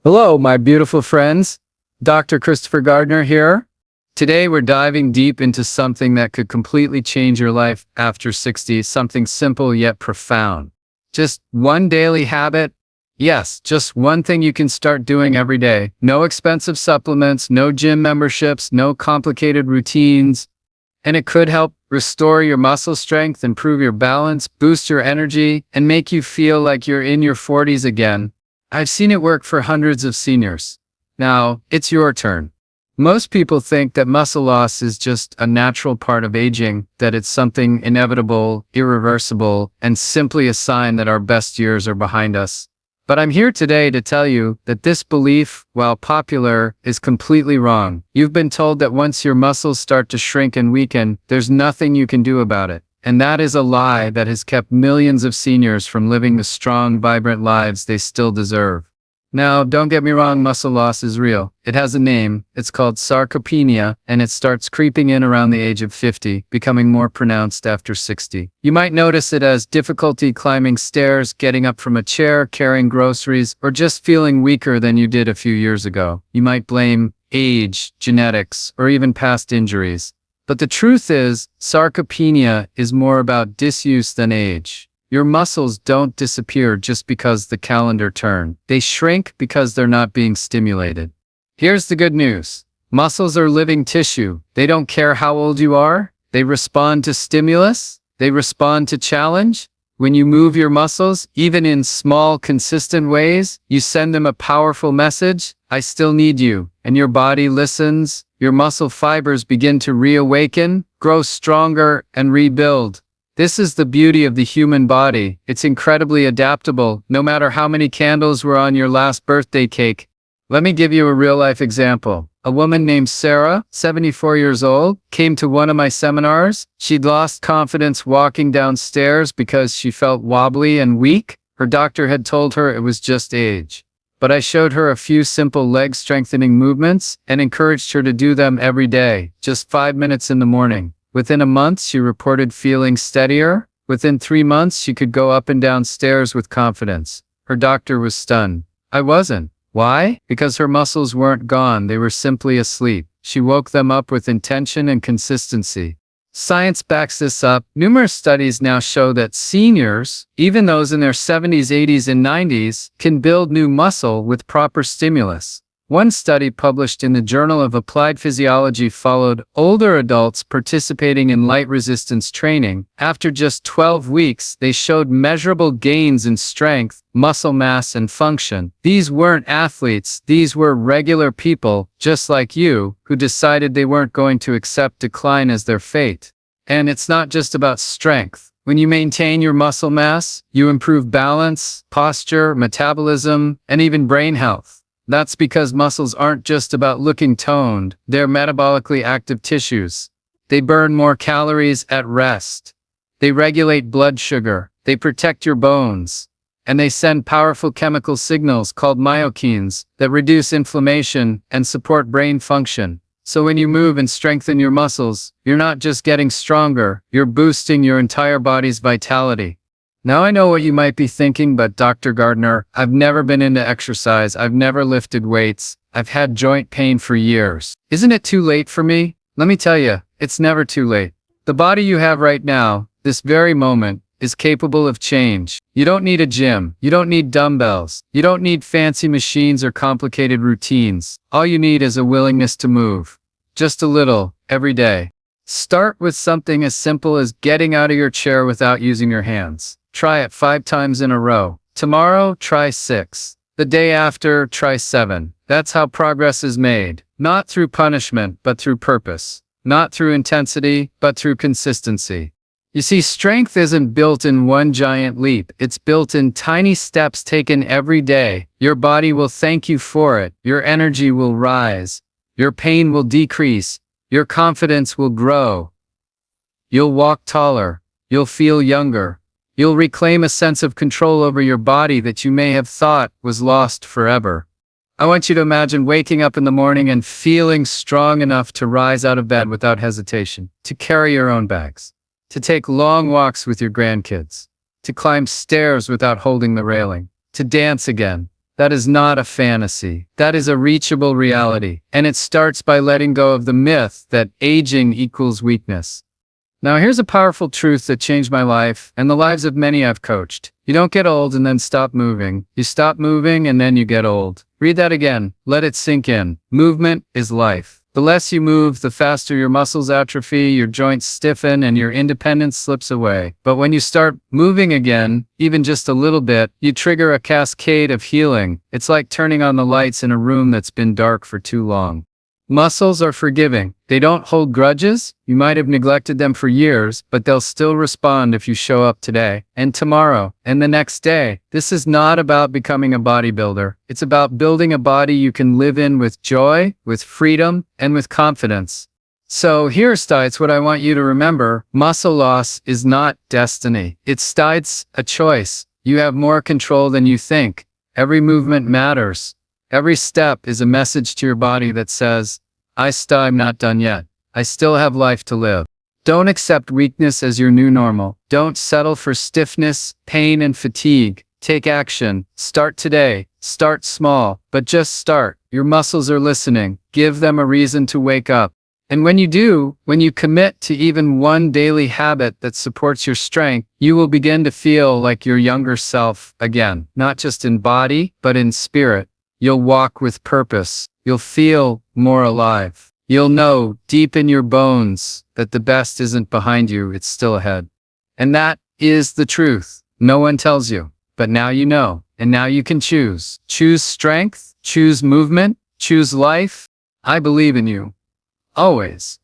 Hello, my beautiful friends. Dr. Christopher Gardner here. Today we're diving deep into something that could completely change your life after 60, something simple yet profound. Just one daily habit. Yes, just one thing you can start doing every day. No expensive supplements, no gym memberships, no complicated routines. And it could help restore your muscle strength, improve your balance, boost your energy, and make you feel like you're in your 40s again. I've seen it work for hundreds of seniors. Now, it's your turn. Most people think that muscle loss is just a natural part of aging, that it's something inevitable, irreversible, and simply a sign that our best years are behind us. But I'm here today to tell you that this belief, while popular, is completely wrong. You've been told that once your muscles start to shrink and weaken, there's nothing you can do about it. And that is a lie that has kept millions of seniors from living the strong, vibrant lives they still deserve. Now, don't get me wrong, muscle loss is real. It has a name. It's called sarcopenia, and it starts creeping in around the age of 50, becoming more pronounced after 60. You might notice it as difficulty climbing stairs, getting up from a chair, carrying groceries, or just feeling weaker than you did a few years ago. You might blame age, genetics, or even past injuries. But the truth is, sarcopenia is more about disuse than age. Your muscles don't disappear just because the calendar turned. They shrink because they're not being stimulated. Here's the good news. Muscles are living tissue. They don't care how old you are. They respond to stimulus. They respond to challenge. When you move your muscles, even in small, consistent ways, you send them a powerful message. I still need you. And your body listens. Your muscle fibers begin to reawaken, grow stronger, and rebuild. This is the beauty of the human body. It's incredibly adaptable, no matter how many candles were on your last birthday cake. Let me give you a real-life example. A woman named Sarah, 74 years old, came to one of my seminars. She'd lost confidence walking downstairs because she felt wobbly and weak. Her doctor had told her it was just age. But I showed her a few simple leg strengthening movements and encouraged her to do them every day, just 5 minutes in the morning. Within a month, she reported feeling steadier. Within 3 months, she could go up and down stairs with confidence. Her doctor was stunned. I wasn't. Why? Because her muscles weren't gone, they were simply asleep. She woke them up with intention and consistency. Science backs this up. Numerous studies now show that seniors, even those in their 70s, 80s, and 90s, can build new muscle with proper stimulus. One study published in the Journal of Applied Physiology followed older adults participating in light resistance training. After just 12 weeks, they showed measurable gains in strength, muscle mass, and function. These weren't athletes, these were regular people, just like you, who decided they weren't going to accept decline as their fate. And it's not just about strength. When you maintain your muscle mass, you improve balance, posture, metabolism, and even brain health. That's because muscles aren't just about looking toned, they're metabolically active tissues. They burn more calories at rest. They regulate blood sugar. They protect your bones. And they send powerful chemical signals called myokines that reduce inflammation and support brain function. So when you move and strengthen your muscles, you're not just getting stronger, you're boosting your entire body's vitality. Now I know what you might be thinking, but Dr. Gardner, I've never been into exercise, I've never lifted weights, I've had joint pain for years. Isn't it too late for me? Let me tell you, it's never too late. The body you have right now, this very moment, is capable of change. You don't need a gym, you don't need dumbbells, you don't need fancy machines or complicated routines. All you need is a willingness to move. Just a little, every day. Start with something as simple as getting out of your chair without using your hands. Try it 5 times in a row. Tomorrow, try 6. The day after, try 7. That's how progress is made. Not through punishment, but through purpose. Not through intensity, but through consistency. You see, strength isn't built in one giant leap. It's built in tiny steps taken every day. Your body will thank you for it. Your energy will rise. Your pain will decrease. Your confidence will grow. You'll walk taller. You'll feel younger. You'll reclaim a sense of control over your body that you may have thought was lost forever. I want you to imagine waking up in the morning and feeling strong enough to rise out of bed without hesitation, to carry your own bags, to take long walks with your grandkids, to climb stairs without holding the railing, to dance again. That is not a fantasy. That is a reachable reality. And it starts by letting go of the myth that aging equals weakness. Now, here's a powerful truth that changed my life and the lives of many I've coached. You don't get old and then stop moving. You stop moving and then you get old. Read that again. Let it sink in. Movement is life. The less you move, the faster your muscles atrophy, your joints stiffen, and your independence slips away. But when you start moving again, even just a little bit, you trigger a cascade of healing. It's like turning on the lights in a room that's been dark for too long. Muscles are forgiving. They don't hold grudges. You might have neglected them for years, but they'll still respond if you show up today, and tomorrow, and the next day. This is not about becoming a bodybuilder. It's about building a body you can live in with joy, with freedom, and with confidence. So here, Stites, what I want you to remember: muscle loss is not destiny. It's Stites, a choice. You have more control than you think. Every movement matters. Every step is a message to your body that says, I'm not done yet. I still have life to live. Don't accept weakness as your new normal. Don't settle for stiffness, pain, and fatigue. Take action. Start today. Start small, but just start. Your muscles are listening. Give them a reason to wake up. And when you do, when you commit to even one daily habit that supports your strength, you will begin to feel like your younger self again, not just in body, but in spirit. You'll walk with purpose. You'll feel more alive. You'll know deep in your bones that the best isn't behind you, it's still ahead. And that is the truth. No one tells you, but now you know, and now you can choose. Choose strength, choose movement, choose life. I believe in you. Always.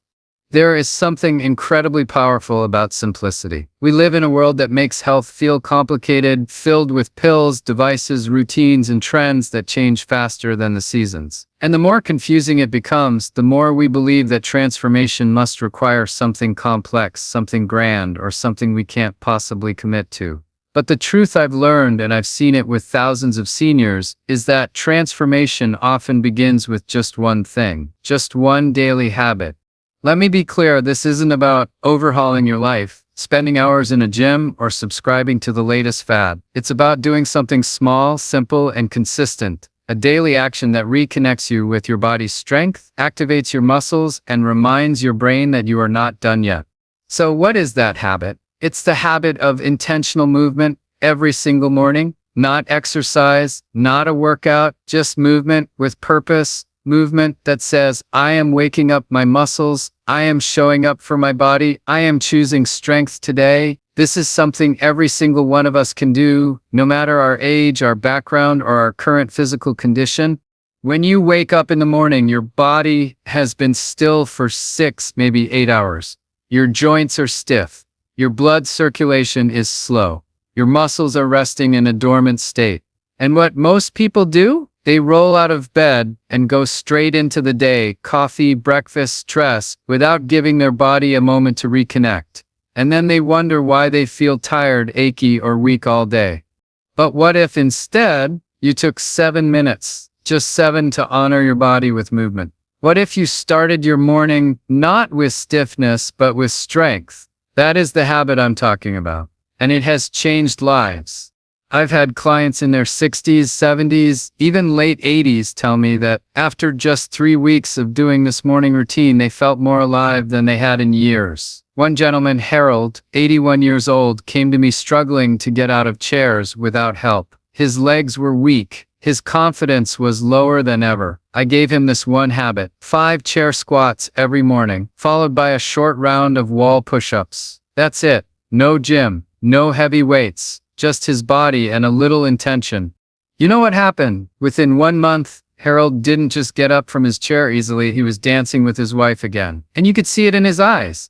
There is something incredibly powerful about simplicity. We live in a world that makes health feel complicated, filled with pills, devices, routines, and trends that change faster than the seasons. And the more confusing it becomes, the more we believe that transformation must require something complex, something grand, or something we can't possibly commit to. But the truth I've learned, and I've seen it with thousands of seniors, is that transformation often begins with just one thing, just one daily habit. Let me be clear, this isn't about overhauling your life, spending hours in a gym, or subscribing to the latest fad. It's about doing something small, simple, and consistent. A daily action that reconnects you with your body's strength, activates your muscles, and reminds your brain that you are not done yet. So what is that habit? It's the habit of intentional movement every single morning. Not exercise, not a workout, just movement with purpose. Movement that says, I am waking up my muscles, I am showing up for my body, I am choosing strength today. This is something every single one of us can do, no matter our age, our background, or our current physical condition. When you wake up in the morning, your body has been still for 6, maybe 8 hours. Your joints are stiff. Your blood circulation is slow. Your muscles are resting in a dormant state. And what most people do? They roll out of bed and go straight into the day, coffee, breakfast, stress, without giving their body a moment to reconnect. And then they wonder why they feel tired, achy, or weak all day. But what if instead you took 7 minutes, just 7, to honor your body with movement? What if you started your morning not with stiffness, but with strength? That is the habit I'm talking about. And it has changed lives. I've had clients in their 60s, 70s, even late 80s tell me that after just 3 weeks of doing this morning routine, they felt more alive than they had in years. One gentleman, Harold, 81 years old, came to me struggling to get out of chairs without help. His legs were weak. His confidence was lower than ever. I gave him this one habit: 5 chair squats every morning, followed by a short round of wall push-ups. That's it. No gym, no heavy weights. Just his body and a little intention. You know what happened? Within 1 month, Harold didn't just get up from his chair easily, he was dancing with his wife again. And you could see it in his eyes.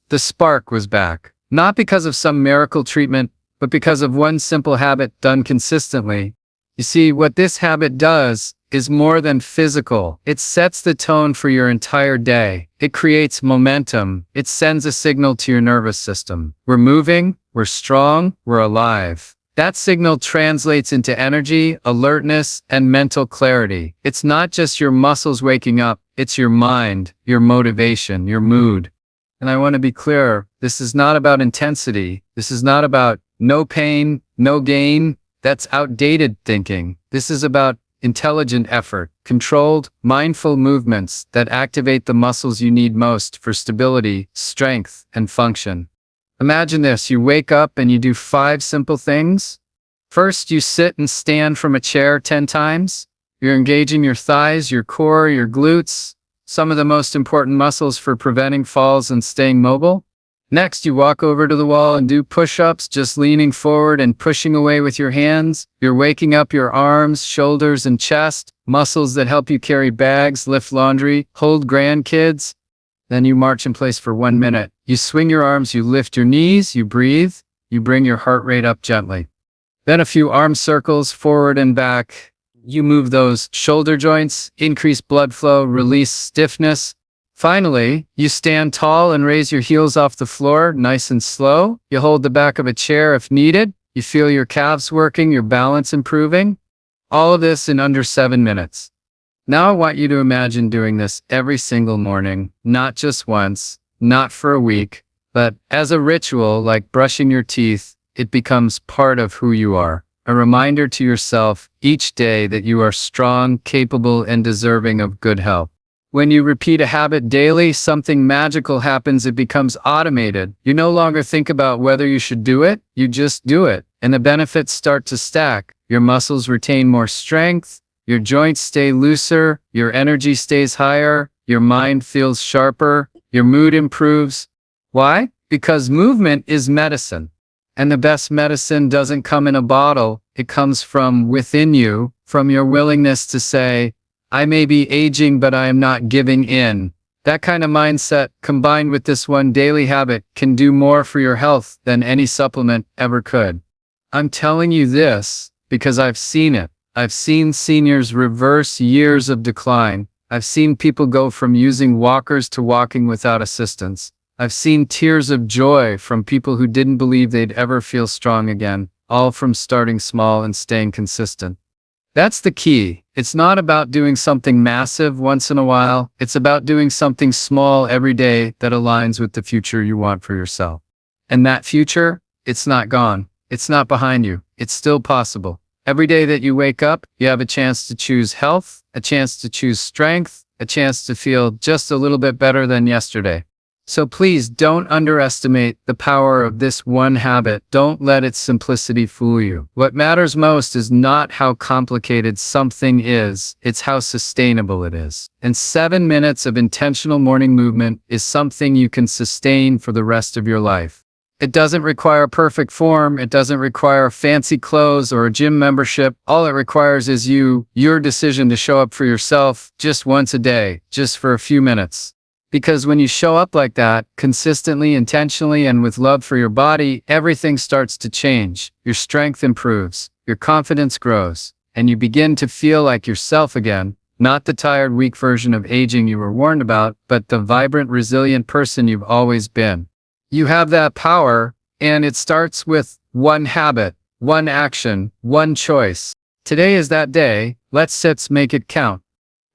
The spark was back. Not because of some miracle treatment, but because of one simple habit done consistently. You see, what this habit does is more than physical. It sets the tone for your entire day. It creates momentum. It sends a signal to your nervous system. We're moving. We're strong, we're alive. That signal translates into energy, alertness, and mental clarity. It's not just your muscles waking up, it's your mind, your motivation, your mood. And I want to be clear, this is not about intensity. This is not about no pain, no gain. That's outdated thinking. This is about intelligent effort, controlled, mindful movements that activate the muscles you need most for stability, strength, and function. Imagine this, you wake up and you do 5 simple things. First, you sit and stand from a chair 10 times. You're engaging your thighs, your core, your glutes, some of the most important muscles for preventing falls and staying mobile. Next, you walk over to the wall and do push-ups, just leaning forward and pushing away with your hands. You're waking up your arms, shoulders, and chest, muscles that help you carry bags, lift laundry, hold grandkids. Then you march in place for 1 minute. You swing your arms, you lift your knees, you breathe, you bring your heart rate up gently. Then a few arm circles forward and back. You move those shoulder joints, increase blood flow, release stiffness. Finally, you stand tall and raise your heels off the floor, nice and slow. You hold the back of a chair if needed. You feel your calves working, your balance improving. All of this in under 7 minutes. Now I want you to imagine doing this every single morning, not just once, not for a week, but as a ritual like brushing your teeth. It becomes part of who you are. A reminder to yourself each day that you are strong, capable, and deserving of good health. When you repeat a habit daily, something magical happens. It becomes automated. You no longer think about whether you should do it, you just do it. And the benefits start to stack. Your muscles retain more strength, your joints stay looser, your energy stays higher, your mind feels sharper, your mood improves. Why? Because movement is medicine. And the best medicine doesn't come in a bottle. It comes from within you, from your willingness to say, I may be aging, but I am not giving in. That kind of mindset, combined with this one daily habit, can do more for your health than any supplement ever could. I'm telling you this because I've seen it. I've seen seniors reverse years of decline. I've seen people go from using walkers to walking without assistance. I've seen tears of joy from people who didn't believe they'd ever feel strong again, all from starting small and staying consistent. That's the key. It's not about doing something massive once in a while. It's about doing something small every day that aligns with the future you want for yourself. And that future, it's not gone. It's not behind you. It's still possible. Every day that you wake up, you have a chance to choose health, a chance to choose strength, a chance to feel just a little bit better than yesterday. So please don't underestimate the power of this one habit. Don't let its simplicity fool you. What matters most is not how complicated something is, it's how sustainable it is. And 7 minutes of intentional morning movement is something you can sustain for the rest of your life. It doesn't require perfect form. It doesn't require fancy clothes or a gym membership. All it requires is your decision to show up for yourself just once a day, just for a few minutes. Because when you show up like that, consistently, intentionally, and with love for your body, everything starts to change. Your strength improves, your confidence grows, and you begin to feel like yourself again, not the tired, weak version of aging you were warned about, but the vibrant, resilient person you've always been. You have that power, and it starts with one habit, one action, one choice. Today is that day. Let's make it count.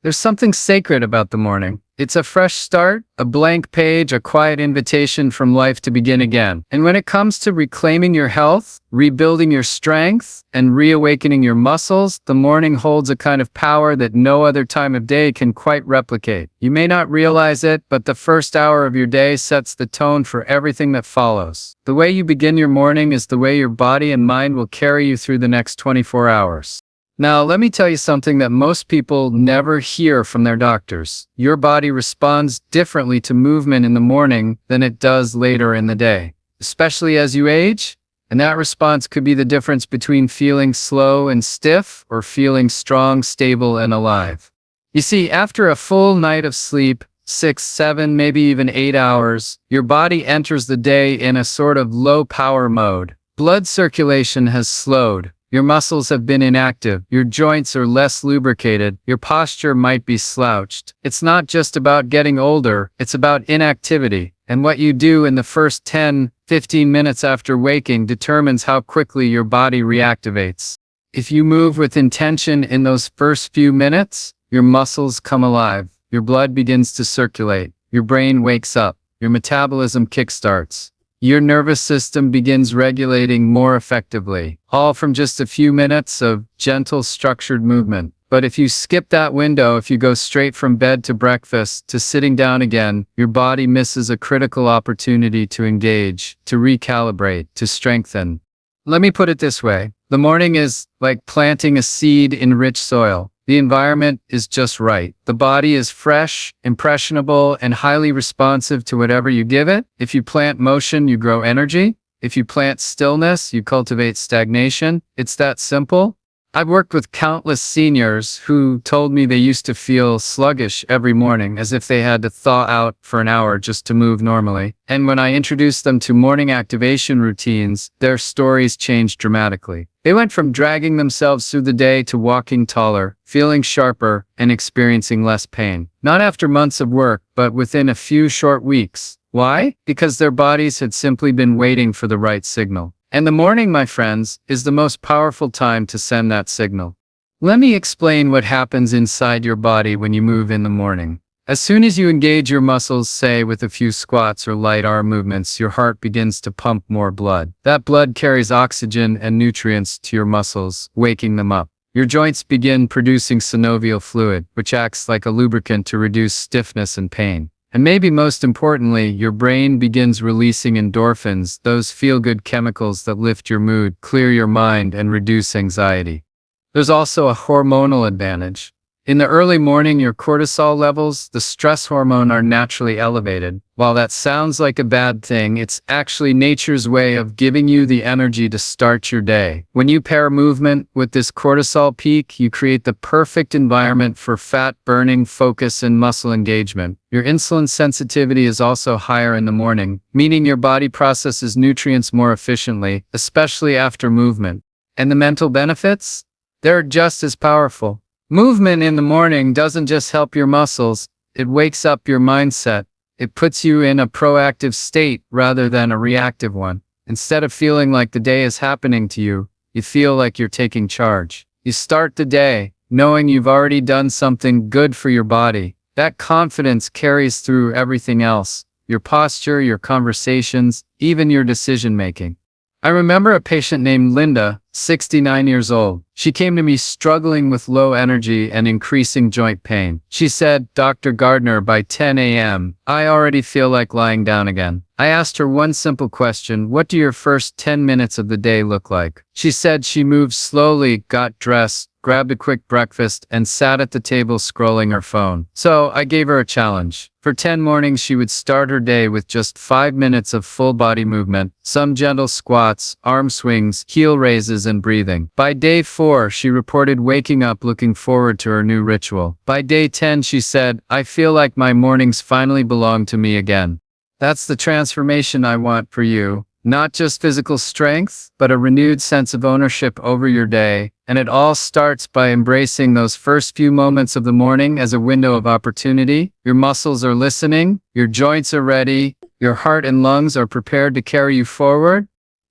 There's something sacred about the morning. It's a fresh start, a blank page, a quiet invitation from life to begin again. And when it comes to reclaiming your health, rebuilding your strength, and reawakening your muscles, the morning holds a kind of power that no other time of day can quite replicate. You may not realize it, but the first hour of your day sets the tone for everything that follows. The way you begin your morning is the way your body and mind will carry you through the next 24 hours. Now, let me tell you something that most people never hear from their doctors. Your body responds differently to movement in the morning than it does later in the day, especially as you age. And that response could be the difference between feeling slow and stiff or feeling strong, stable, and alive. You see, after a full night of sleep, 6, 7, maybe even 8 hours, your body enters the day in a sort of low-power mode. Blood circulation has slowed. Your muscles have been inactive, your joints are less lubricated, your posture might be slouched. It's not just about getting older, it's about inactivity. And what you do in the first 10, 15 minutes after waking determines how quickly your body reactivates. If you move with intention in those first few minutes, your muscles come alive, your blood begins to circulate, your brain wakes up, your metabolism kickstarts. your nervous system begins regulating more effectively, all from just a few minutes of gentle, structured movement. But if you skip that window, if you go straight from bed to breakfast to sitting down again, your body misses a critical opportunity to engage, to recalibrate, to strengthen. Let me put it this way. The morning is like planting a seed in rich soil. The environment is just right. The body is fresh, impressionable, and highly responsive to whatever you give it. If you plant motion, you grow energy. If you plant stillness, you cultivate stagnation. It's that simple. I've worked with countless seniors who told me they used to feel sluggish every morning, as if they had to thaw out for an hour just to move normally. And when I introduced them to morning activation routines, their stories changed dramatically. They went from dragging themselves through the day to walking taller, feeling sharper, and experiencing less pain. Not after months of work, but within a few short weeks. Why? Because their bodies had simply been waiting for the right signal. And the morning, my friends, is the most powerful time to send that signal. Let me explain what happens inside your body when you move in the morning. As soon as you engage your muscles, say with a few squats or light arm movements, your heart begins to pump more blood. That blood carries oxygen and nutrients to your muscles, waking them up. Your joints begin producing synovial fluid, which acts like a lubricant to reduce stiffness and pain. And maybe most importantly, your brain begins releasing endorphins, those feel-good chemicals that lift your mood, clear your mind, and reduce anxiety. There's also a hormonal advantage. In the early morning, your cortisol levels, the stress hormone, are naturally elevated. While that sounds like a bad thing, it's actually nature's way of giving you the energy to start your day. When you pair movement with this cortisol peak, you create the perfect environment for fat burning, focus, and muscle engagement. Your insulin sensitivity is also higher in the morning, meaning your body processes nutrients more efficiently, especially after movement. And the mental benefits? They're just as powerful. Movement in the morning doesn't just help your muscles, it wakes up your mindset. It puts you in a proactive state rather than a reactive one. Instead of feeling like the day is happening to you, you feel like you're taking charge. You start the day knowing you've already done something good for your body. That confidence carries through everything else, your posture, your conversations, even your decision-making. I remember a patient named Linda, 69 years old. She came to me struggling with low energy and increasing joint pain. She said, "Dr. Gardner, by 10 a.m., I already feel like lying down again." I asked her one simple question: what do your first 10 minutes of the day look like? She said she moved slowly, got dressed, grabbed a quick breakfast, and sat at the table scrolling her phone. So I gave her a challenge. For 10 mornings, she would start her day with just 5 minutes of full body movement, some gentle squats, arm swings, heel raises, and breathing. By day 4, she reported waking up looking forward to her new ritual. By day 10, she said, "I feel like my mornings finally belong to me again." That's the transformation I want for you. Not just physical strength, but a renewed sense of ownership over your day. And it all starts by embracing those first few moments of the morning as a window of opportunity. Your muscles are listening, your joints are ready, your heart and lungs are prepared to carry you forward.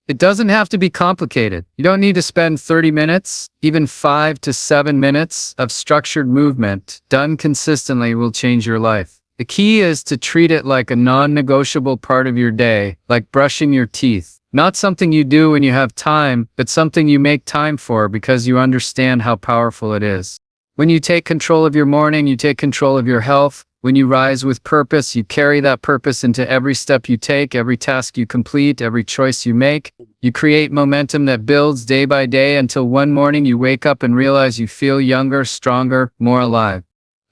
It doesn't have to be complicated. You don't need to spend 30 minutes, even 5 to 7 minutes of structured movement done consistently will change your life. The key is to treat it like a non-negotiable part of your day, like brushing your teeth. Not something you do when you have time, but something you make time for because you understand how powerful it is. When you take control of your morning, you take control of your health. When you rise with purpose, you carry that purpose into every step you take, every task you complete, every choice you make. You create momentum that builds day by day until one morning you wake up and realize you feel younger, stronger, more alive.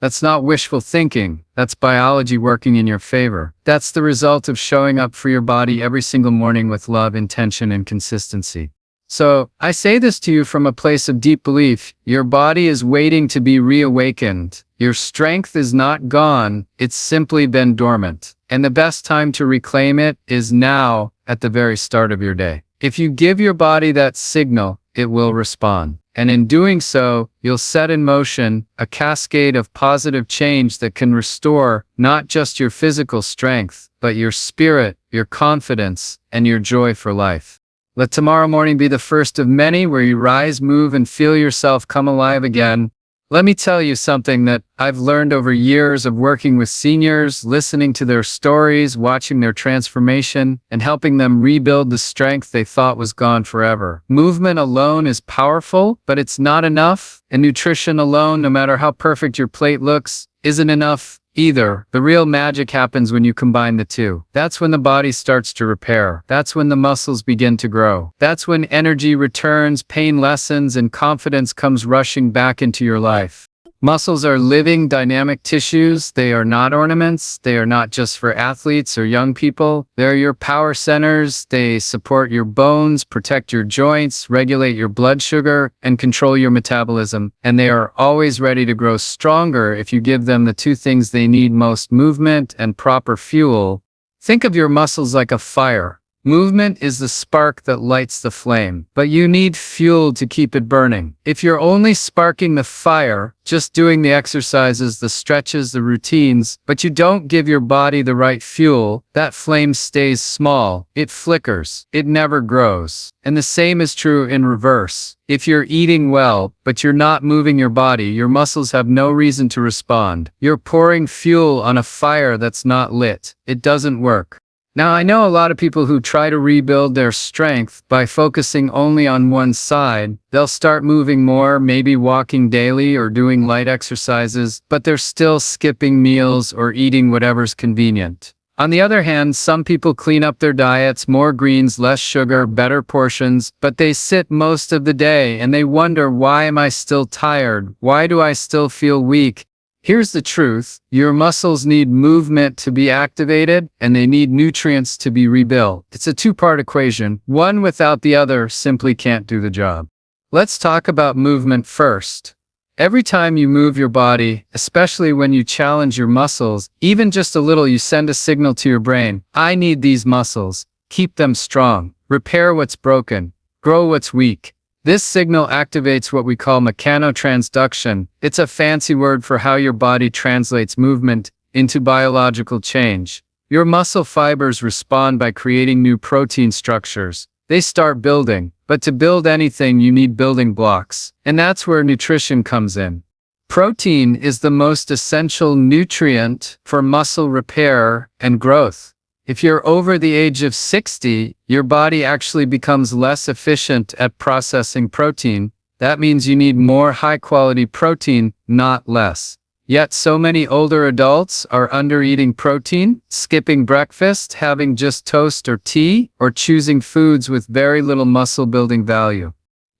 That's not wishful thinking. That's biology working in your favor. That's the result of showing up for your body every single morning with love, intention, and consistency. So, I say this to you from a place of deep belief. Your body is waiting to be reawakened. Your strength is not gone. It's simply been dormant. And the best time to reclaim it is now, at the very start of your day. If you give your body that signal, it will respond. And in doing so, you'll set in motion a cascade of positive change that can restore not just your physical strength, but your spirit, your confidence, and your joy for life. Let tomorrow morning be the first of many where you rise, move, and feel yourself come alive again. Let me tell you something that I've learned over years of working with seniors, listening to their stories, watching their transformation, and helping them rebuild the strength they thought was gone forever. Movement alone is powerful, but it's not enough. And nutrition alone, no matter how perfect your plate looks, isn't enough either. The real magic happens when you combine the two. That's when the body starts to repair. That's when the muscles begin to grow. That's when energy returns, pain lessens, and confidence comes rushing back into your life. Muscles are living, dynamic tissues. They are not ornaments. They are not just for athletes or young people. They're your power centers. They support your bones, protect your joints, regulate your blood sugar, and control your metabolism. And they are always ready to grow stronger if you give them the two things they need most: movement and proper fuel. Think of your muscles like a fire. Movement is the spark that lights the flame, but you need fuel to keep it burning. If you're only sparking the fire, just doing the exercises, the stretches, the routines, but you don't give your body the right fuel, that flame stays small. It flickers. It never grows. And the same is true in reverse. If you're eating well, but you're not moving your body, your muscles have no reason to respond. You're pouring fuel on a fire that's not lit. It doesn't work. Now, I know a lot of people who try to rebuild their strength by focusing only on one side. They'll start moving more, maybe walking daily or doing light exercises, but they're still skipping meals or eating whatever's convenient. On the other hand, some people clean up their diets, more greens, less sugar, better portions, but they sit most of the day and they wonder, why am I still tired? Why do I still feel weak? Here's the truth. Your muscles need movement to be activated, and they need nutrients to be rebuilt. It's a two-part equation. One without the other simply can't do the job. Let's talk about movement first. Every time you move your body, especially when you challenge your muscles, even just a little, you send a signal to your brain. I need these muscles. Keep them strong. Repair what's broken. Grow what's weak. This signal activates what we call mechanotransduction. It's a fancy word for how your body translates movement into biological change. Your muscle fibers respond by creating new protein structures. They start building, but to build anything you need building blocks. And that's where nutrition comes in. Protein is the most essential nutrient for muscle repair and growth. If you're over the age of 60, your body actually becomes less efficient at processing protein. That means you need more high-quality protein, not less. Yet so many older adults are under-eating protein, skipping breakfast, having just toast or tea, or choosing foods with very little muscle-building value.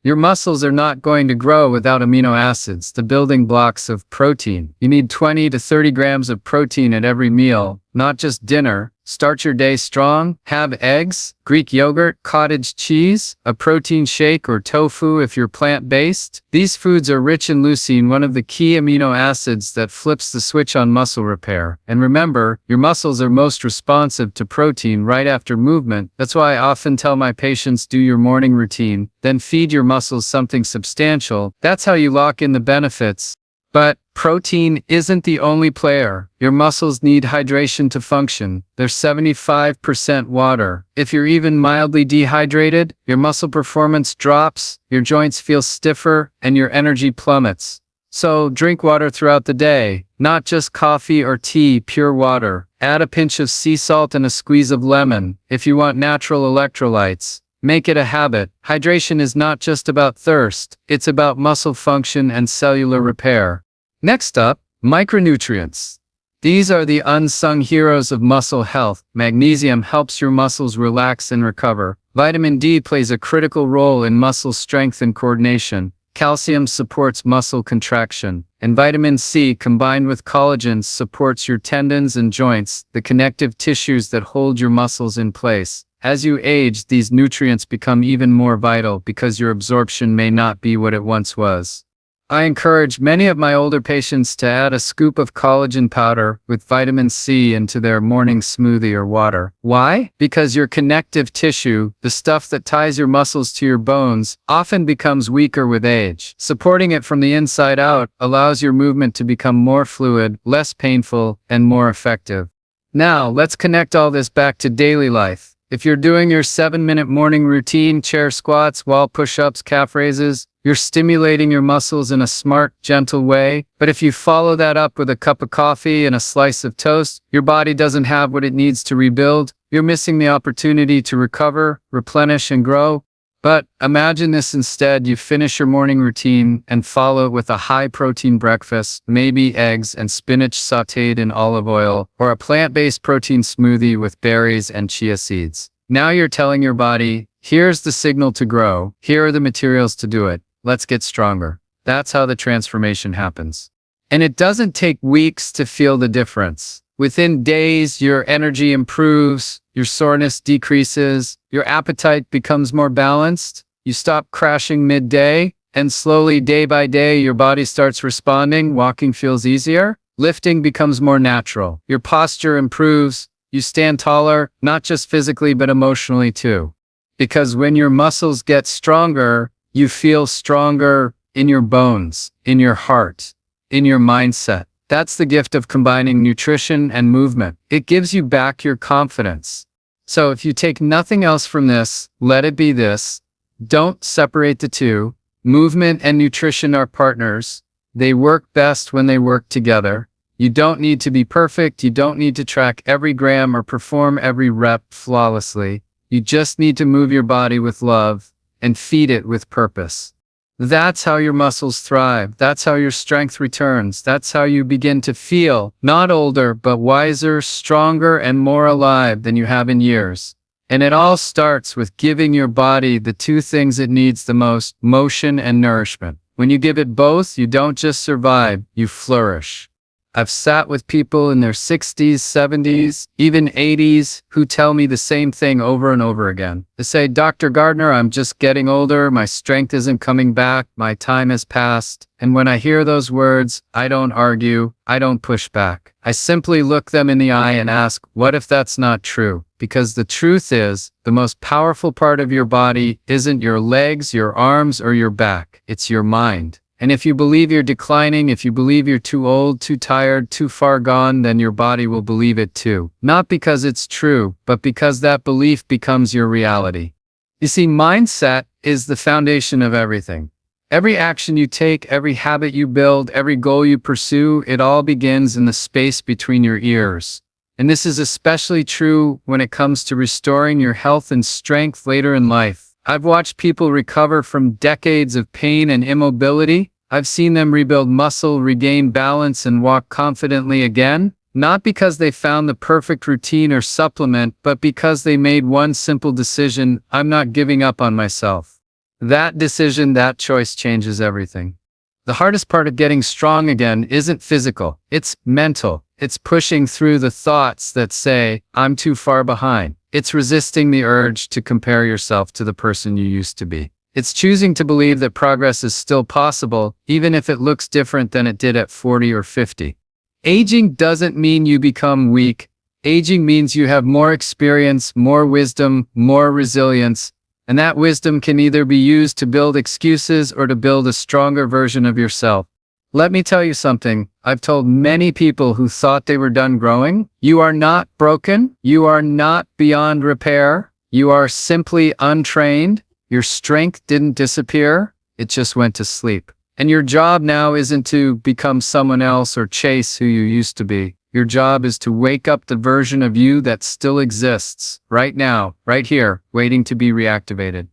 Your muscles are not going to grow without amino acids, the building blocks of protein. You need 20 to 30 grams of protein at every meal, not just dinner. Start your day strong. Have eggs, Greek yogurt, cottage cheese, a protein shake, or tofu if you're plant-based. These foods are rich in leucine, one of the key amino acids that flips the switch on muscle repair. And remember, your muscles are most responsive to protein right after movement. That's why I often tell my patients, do your morning routine, then feed your muscles something substantial. That's how you lock in the benefits. But protein isn't the only player. Your muscles need hydration to function. They're 75% water. If you're even mildly dehydrated, your muscle performance drops, your joints feel stiffer, and your energy plummets. So drink water throughout the day, not just coffee or tea, pure water. Add a pinch of sea salt and a squeeze of lemon if you want natural electrolytes. Make it a habit. Hydration is not just about thirst, it's about muscle function and cellular repair. Next up, micronutrients. These are the unsung heroes of muscle health. Magnesium helps your muscles relax and recover. Vitamin D plays a critical role in muscle strength and coordination. Calcium supports muscle contraction. And vitamin C, combined with collagen, supports your tendons and joints, the connective tissues that hold your muscles in place. As you age, these nutrients become even more vital because your absorption may not be what it once was. I encourage many of my older patients to add a scoop of collagen powder with vitamin C into their morning smoothie or water. Why? Because your connective tissue, the stuff that ties your muscles to your bones, often becomes weaker with age. Supporting it from the inside out allows your movement to become more fluid, less painful, and more effective. Now, let's connect all this back to daily life. If you're doing your 7-minute morning routine, chair squats, wall push-ups, calf raises, you're stimulating your muscles in a smart, gentle way. But if you follow that up with a cup of coffee and a slice of toast, your body doesn't have what it needs to rebuild. You're missing the opportunity to recover, replenish, and grow. But imagine this instead. You finish your morning routine and follow it with a high-protein breakfast, maybe eggs and spinach sautéed in olive oil, or a plant-based protein smoothie with berries and chia seeds. Now you're telling your body, here's the signal to grow, here are the materials to do it, let's get stronger. That's how the transformation happens. And it doesn't take weeks to feel the difference. Within days, your energy improves, your soreness decreases, your appetite becomes more balanced, you stop crashing midday, and slowly, day by day, your body starts responding. Walking feels easier, lifting becomes more natural, your posture improves, you stand taller, not just physically but emotionally too. Because when your muscles get stronger, you feel stronger in your bones, in your heart, in your mindset. That's the gift of combining nutrition and movement. It gives you back your confidence. So if you take nothing else from this, let it be this. Don't separate the two. Movement and nutrition are partners. They work best when they work together. You don't need to be perfect. You don't need to track every gram or perform every rep flawlessly. You just need to move your body with love and feed it with purpose. That's how your muscles thrive. That's how your strength returns. That's how you begin to feel not older, but wiser, stronger, and more alive than you have in years. And it all starts with giving your body the two things it needs the most, motion and nourishment. When you give it both, you don't just survive, you flourish. I've sat with people in their 60s, 70s, even 80s who tell me the same thing over and over again. They say, Dr. Gardner, I'm just getting older, my strength isn't coming back, my time has passed. And when I hear those words, I don't argue, I don't push back. I simply look them in the eye and ask, what if that's not true? Because the truth is, the most powerful part of your body isn't your legs, your arms, or your back. It's your mind. And if you believe you're declining, if you believe you're too old, too tired, too far gone, then your body will believe it too. Not because it's true, but because that belief becomes your reality. You see, mindset is the foundation of everything. Every action you take, every habit you build, every goal you pursue, it all begins in the space between your ears. And this is especially true when it comes to restoring your health and strength later in life. I've watched people recover from decades of pain and immobility. I've seen them rebuild muscle, regain balance, and walk confidently again, not because they found the perfect routine or supplement, but because they made one simple decision: I'm not giving up on myself. That decision, that choice changes everything. The hardest part of getting strong again isn't physical, it's mental. It's pushing through the thoughts that say, I'm too far behind. It's resisting the urge to compare yourself to the person you used to be. It's choosing to believe that progress is still possible, even if it looks different than it did at 40 or 50. Aging doesn't mean you become weak. Aging means you have more experience, more wisdom, more resilience, and that wisdom can either be used to build excuses or to build a stronger version of yourself. Let me tell you something. I've told many people who thought they were done growing, you are not broken. You are not beyond repair. You are simply untrained. Your strength didn't disappear. It just went to sleep. And your job now isn't to become someone else or chase who you used to be. Your job is to wake up the version of you that still exists right now, right here, waiting to be reactivated.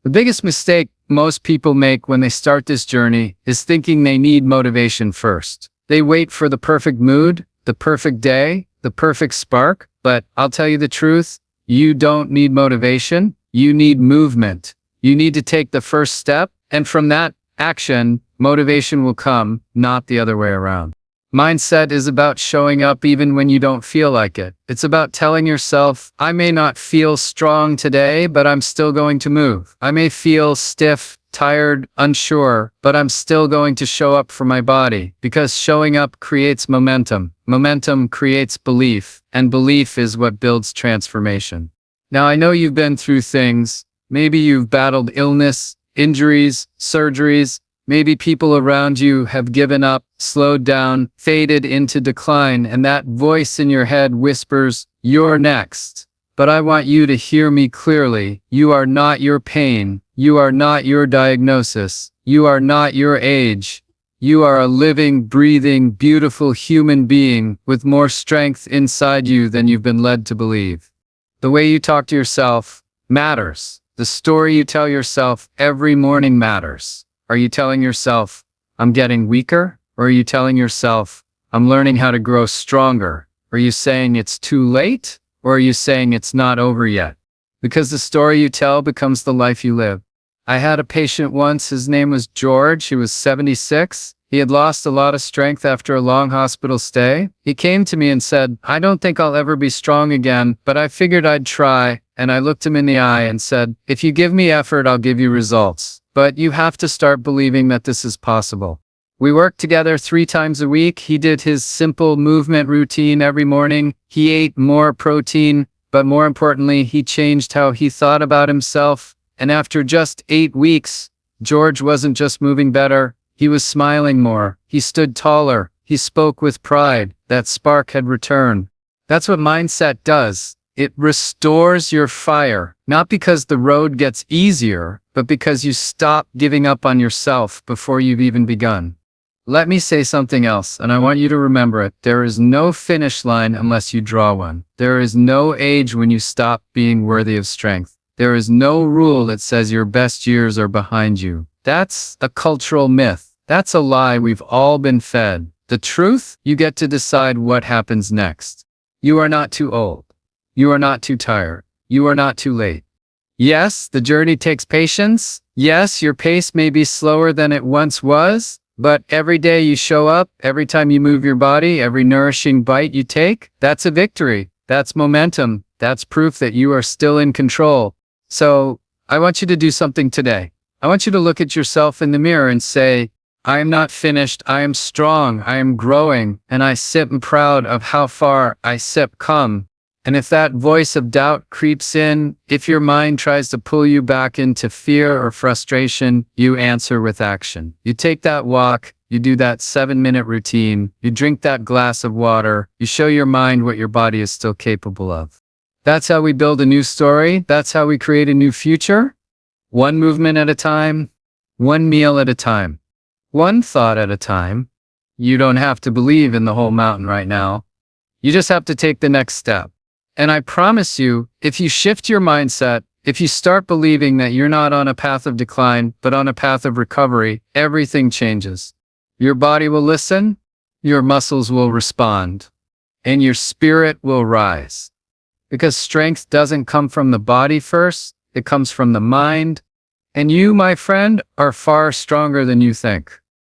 The biggest mistake most people make when they start this journey is thinking they need motivation first. They wait for the perfect mood, the perfect day, the perfect spark. But I'll tell you the truth, you don't need motivation. You need movement. You need to take the first step, and from that action, motivation will come, not the other way around. Mindset is about showing up even when you don't feel like it. It's about telling yourself, I may not feel strong today, but I'm still going to move. I may feel stiff, tired, unsure, but I'm still going to show up for my body, because showing up creates momentum. Momentum creates belief, and belief is what builds transformation. Now, I know you've been through things. Maybe you've battled illness, injuries, surgeries. Maybe people around you have given up, slowed down, faded into decline, and that voice in your head whispers, you're next. But I want you to hear me clearly. You are not your pain. You are not your diagnosis. You are not your age. You are a living, breathing, beautiful human being with more strength inside you than you've been led to believe. The way you talk to yourself matters. The story you tell yourself every morning matters. Are you telling yourself, I'm getting weaker? Or are you telling yourself, I'm learning how to grow stronger? Are you saying it's too late? Or are you saying it's not over yet? Because the story you tell becomes the life you live. I had a patient once, his name was George, he was 76. He had lost a lot of strength after a long hospital stay. He came to me and said, I don't think I'll ever be strong again, but I figured I'd try. And I looked him in the eye and said, if you give me effort, I'll give you results. But you have to start believing that this is possible. We worked together 3 times a week. He did his simple movement routine every morning. He ate more protein, but more importantly, he changed how he thought about himself. And after just 8 weeks, George wasn't just moving better, he was smiling more. He stood taller. He spoke with pride. That spark had returned. That's what mindset does. It restores your fire, not because the road gets easier, but because you stop giving up on yourself before you've even begun. Let me say something else, and I want you to remember it. There is no finish line unless you draw one. There is no age when you stop being worthy of strength. There is no rule that says your best years are behind you. That's a cultural myth. That's a lie we've all been fed. The truth, you get to decide what happens next. You are not too old. You are not too tired. You are not too late. Yes, the journey takes patience. Yes, your pace may be slower than it once was. But every day you show up, every time you move your body, every nourishing bite you take, that's a victory. That's momentum. That's proof that you are still in control. So I want you to do something today. I want you to look at yourself in the mirror and say, I am not finished. I am strong. I am growing. And I am proud of how far I come. And if that voice of doubt creeps in, if your mind tries to pull you back into fear or frustration, you answer with action. You take that walk, you do that 7-minute routine, you drink that glass of water, you show your mind what your body is still capable of. That's how we build a new story. That's how we create a new future. One movement at a time, one meal at a time, one thought at a time. You don't have to believe in the whole mountain right now. You just have to take the next step. And I promise you, if you shift your mindset, if you start believing that you're not on a path of decline, but on a path of recovery, everything changes. Your body will listen, your muscles will respond, and your spirit will rise. Because strength doesn't come from the body first, it comes from the mind. And you, my friend, are far stronger than you think.